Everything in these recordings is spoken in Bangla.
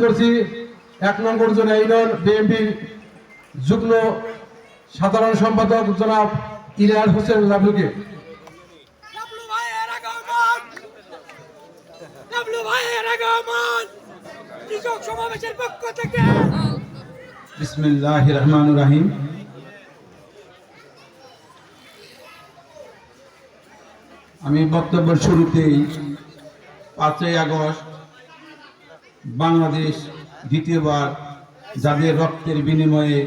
করছি 1 নং উপজেলা ইউনিয়ন বিএনপি যুগ্ম সাধারণ সম্পাদক জনাব ইলিয়াস হোসেন লাবলুকে। বিসমিল্লাহির রহমানির রহিম। আমি বক্তব্যের শুরুতেই 5ই আগস্ট বাংলাদেশ দ্বিতীয়বার যাদের রক্তের বিনিময়ে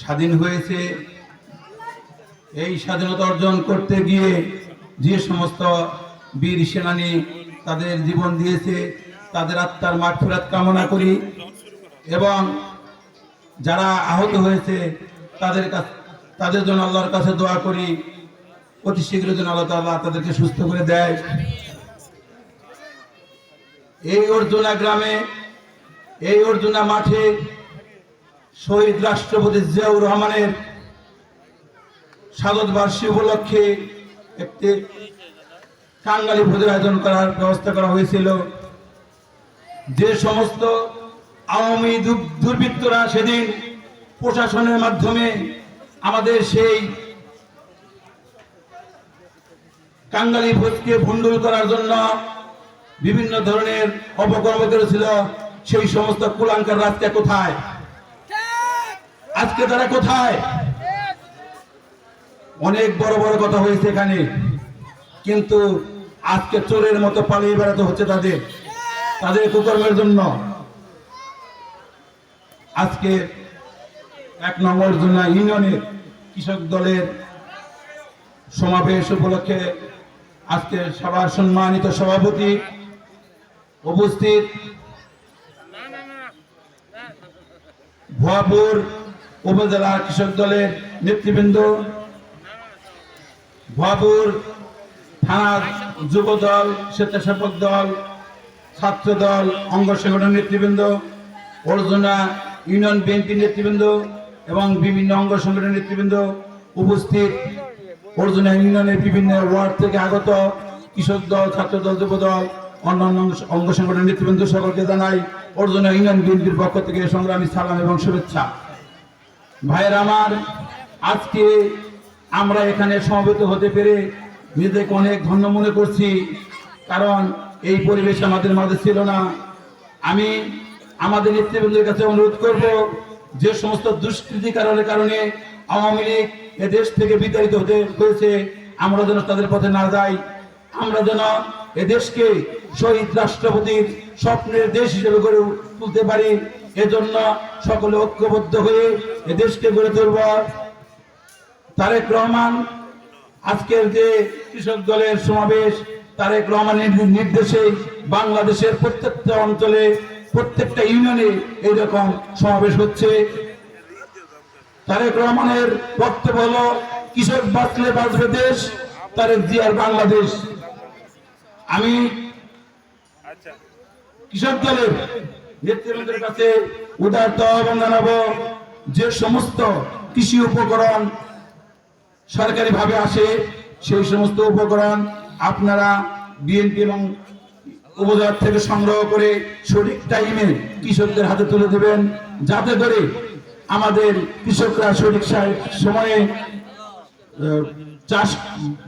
স্বাধীন হয়েছে, এই স্বাধীনতা অর্জন করতে গিয়ে যে সমস্ত বীর সেনানী তাদের জীবন দিয়েছে তাদের আত্মার মাগফিরাত কামনা করি এবং যারা আহত হয়েছে তাদের জন্য আল্লাহর কাছে দোয়া করি অতি শীঘ্র যেন আল্লাহ তাআলা তাদেরকে সুস্থ করে দেয়। এই অর্জুনা গ্রামে, এই অর্জুনা মাঠে শহীদ রাষ্ট্রপতি জিয়াউর রহমানের শাহাদত বার্ষিকী উপলক্ষে একটি কাঙ্গালি ভোজের আয়োজন করার ব্যবস্থা করা হয়েছিল। যে সমস্ত আওয়ামী দুর্বৃত্তরা সেদিন প্রশাসনের মাধ্যমে আমাদের সেই কাঙ্গালি ভোজকে ভণ্ডুল করার জন্য বিভিন্ন ধরনের অপকর্ম করেছিল, সেই সমস্ত কুলাঙ্কার রাজকে কোথায়? আজকে তারা কোথায়? অনেক বড় বড় কথা হয়েছে এখানে, কিন্তু আজকে চোরের মতো পালিয়ে বেড়াতে হচ্ছে তাদের কুকর্মের জন্য। আজকে 1 নং অর্জুনা ইউনিয়নের কৃষক দলের সমাবেশ উপলক্ষে আজকে সবার সম্মানিত সভাপতি উপস্থিত, ভুয়াপুর উপজেলা কৃষক দলের নেতৃবৃন্দ, ভুয়াপুর থানা যুব দল, স্বেচ্ছাসেবক দল, ছাত্র দল, অঙ্গ সংগঠনের নেতৃবৃন্দ, অর্জুনা ইউনিয়ন বিএনপি নেতৃবৃন্দ এবং বিভিন্ন অঙ্গ সংগঠনের নেতৃবৃন্দ উপস্থিত, অর্জুনা ইউনিয়নের বিভিন্ন ওয়ার্ড থেকে আগত কৃষক দল, ছাত্র দল, যুব দল, অন্যান্য অঙ্গ সংগঠনের নেতৃবৃন্দ সকলকে জানাই অর্জুনা ইউনিয়ন বিএনপির পক্ষ থেকে সংগ্রামী সালাম এবং শুভেচ্ছা। ভাইয়ের আমার, আজকে আমরা এখানে সমবেত হতে পেরে নিজেকে অনেক ধন্য মনে করছি, কারণ এই পরিবেশ আমাদের মাঝে ছিল না। আমি আমাদের নেতৃবৃন্দের কাছে অনুরোধ করব, যে সমস্ত দুষ্কৃতিকারণের কারণে আওয়ামী লীগ এদেশ থেকে বিতাড়িত হতে হয়েছে, আমরা যেন তাদের পথে না যাই, আমরা যেন এদেশকে শহীদ রাষ্ট্রপতির স্বপ্নের দেশ হিসেবে গড়ে তুলতে পারি। এজন্য সকলে ঐক্যবদ্ধ হয়ে এদেশকে গড়ে তুলব। তারেক রহমান আজকের যে কৃষক দলের সমাবেশ, তারেক রহমানের নির্দেশে বাংলাদেশের প্রত্যেকটা অঞ্চলে, প্রত্যেকটা ইউনিয়নে এইরকম সমাবেশ হচ্ছে। তারেক রহমানের বক্তব্য হলো, কৃষক বাঁচলে বাঁচবে দেশ, তারেক জিয়ার বাংলাদেশ। আমি কৃষক দলের নেতৃবৃন্দের কাছে উদারত আহ্বান জানাবো, যে সমস্ত কৃষি উপকরণ সরকারি ভাবে আসে সেই সমস্ত উপকরণ আপনারা বিএনপি এবং উপজেলা থেকে সংগ্রহ করে সঠিক টাইমে কৃষকদের হাতে তুলে দেবেন, যাতে করে আমাদের কৃষকরা সঠিক সময়ে চাষ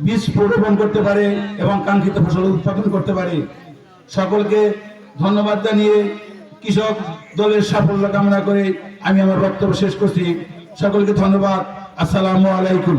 বীজ রোপণ করতে পারে এবং কাঙ্ক্ষিত ফসল উৎপাদন করতে পারে। সকলকে ধন্যবাদ জানিয়ে কৃষক দলের সাফল্য কামনা করে আমি আমার বক্তব্য শেষ করছি। সকলকে ধন্যবাদ। আসসালামু আলাইকুম।